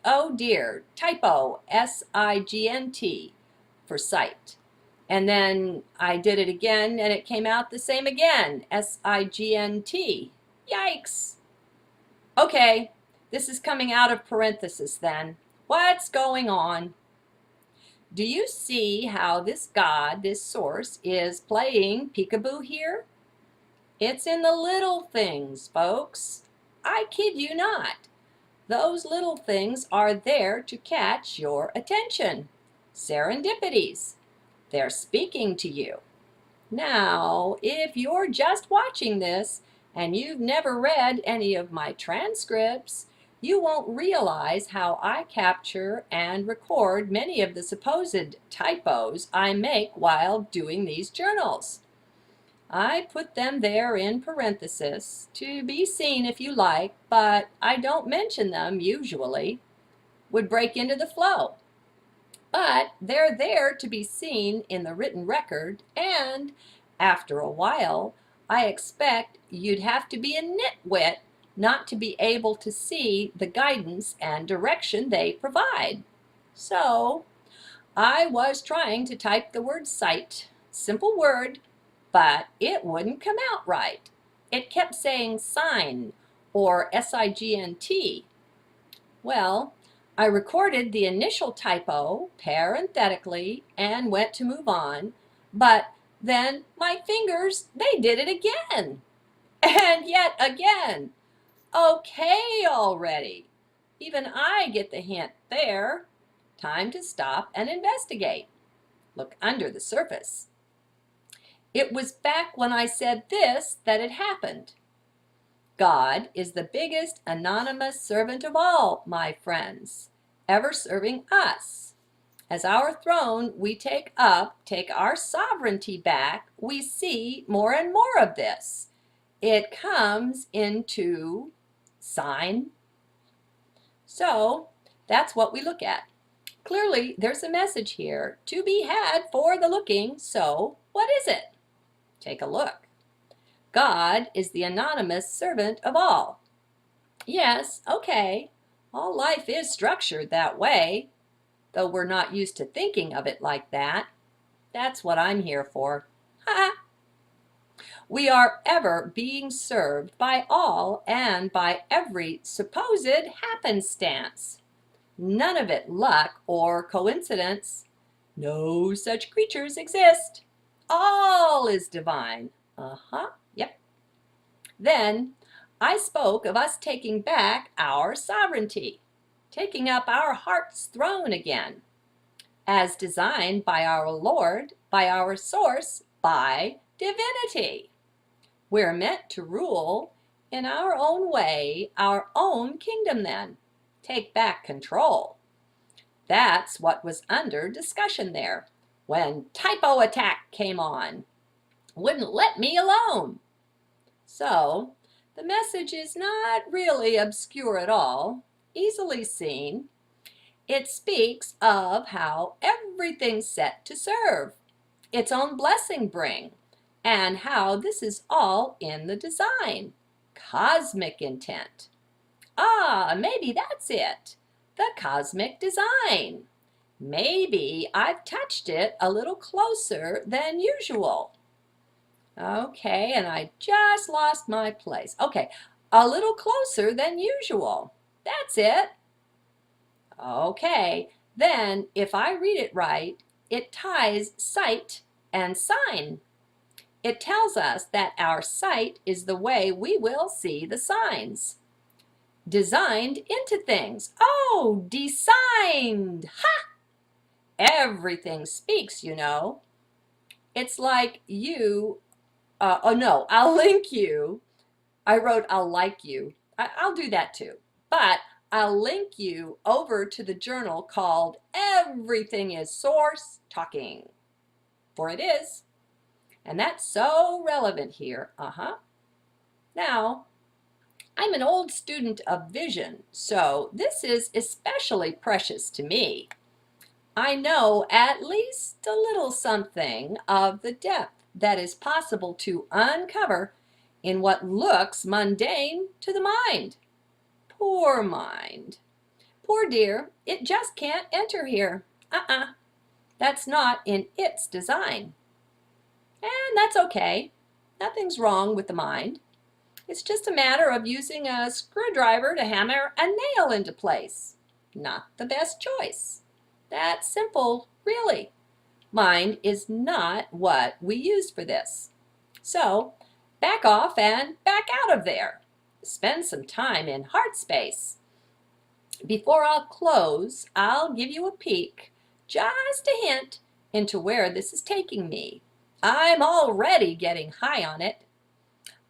oh dear, typo, S-I-G-N-T for sight. And then I did it again and it came out the same again, S-I-G-N-T. Yikes. Okay, this is coming out of parenthesis then. What's going on? Do you see how this God, this source, is playing peekaboo here? It's in the little things, folks. I kid you not. Those little things are there to catch your attention. Serendipities. They're speaking to you. Now, if you're just watching this and you've never read any of my transcripts, you won't realize how I capture and record many of the supposed typos I make while doing these journals. I put them there in parenthesis to be seen if you like, but I don't mention them usually. Would break into the flow. But they're there to be seen in the written record, and after a while, I expect you'd have to be a nitwit not to be able to see the guidance and direction they provide. So, I was trying to type the word sight, simple word, but it wouldn't come out right. It kept saying sign or S-I-G-N-T. Well, I recorded the initial typo parenthetically and went to move on, but then my fingers, they did it again. And yet again. Okay already. Even I get the hint there. Time to stop and investigate. Look under the surface. It was back when I said this that it happened. God is the biggest anonymous servant of all, my friends, ever serving us. As our throne we take our sovereignty back, we see more and more of this. It comes into sign. So that's what we look at. Clearly, there's a message here to be had for the looking, so what is it? Take a look. God is the anonymous servant of all. Yes, okay, all life is structured that way, though we're not used to thinking of it like that. That's what I'm here for. Ha! We are ever being served by all and by every supposed happenstance. None of it luck or coincidence. No such creatures exist. All is divine. Yep. Then I spoke of us taking back our sovereignty, taking up our heart's throne again, as designed by our Lord, by our source, by divinity. We're meant to rule in our own way, our own kingdom then. Take back control. That's what was under discussion there when typo attack came on. Wouldn't let me alone. So, the message is not really obscure at all, easily seen. It speaks of how everything's set to serve, its own blessing bring, and how this is all in the design, cosmic intent. Maybe that's it, the cosmic design. Maybe I've touched it a little closer than usual. Okay, and I just lost my place. Okay, a little closer than usual. That's it. Okay, then if I read it right, it ties sight and sign. It tells us that our sight is the way we will see the signs. Designed into things. Oh, designed. Ha! Everything speaks, you know. It's like you no, I'll link you. I wrote I'll like you. I'll do that too. But I'll link you over to the journal called Everything is Source Talking. For it is. And that's so relevant here. Now, I'm an old student of vision, so this is especially precious to me. I know at least a little something of the depth that is possible to uncover in what looks mundane to the mind. Poor mind. Poor dear, it just can't enter here. That's not in its design. And that's okay. Nothing's wrong with the mind. It's just a matter of using a screwdriver to hammer a nail into place. Not the best choice. That's simple, really. Mind is not what we used for this. So, back off and back out of there. Spend some time in heart space. Before I'll close, I'll give you a peek, just a hint, into where this is taking me. I'm already getting high on it.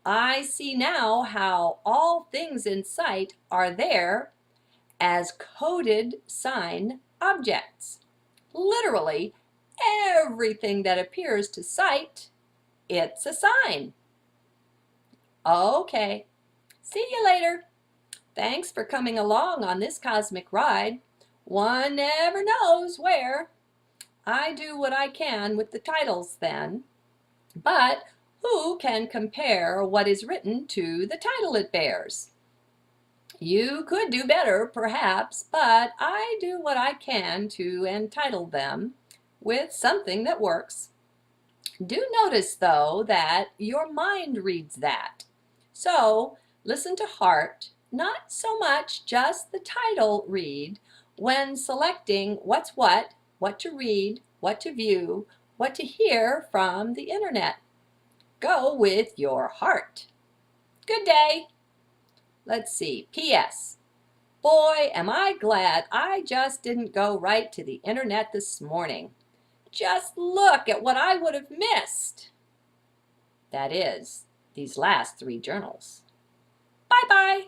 I see now how all things in sight are there as coded sign objects. Literally, everything that appears to sight, it's a sign. Okay, see you later. Thanks for coming along on this cosmic ride. One never knows where. I do what I can with the titles then, but who can compare what is written to the title it bears? You could do better, perhaps, but I do what I can to entitle them with something that works. Do notice, though, that your mind reads that. So listen to heart, not so much just the title read, when selecting what's what to read, what to view, what to hear from the internet. Go with your heart. Good day. Let's see. P.S. Boy, am I glad I just didn't go right to the internet this morning. Just look at what I would have missed. That is, these last 3 journals. Bye-bye.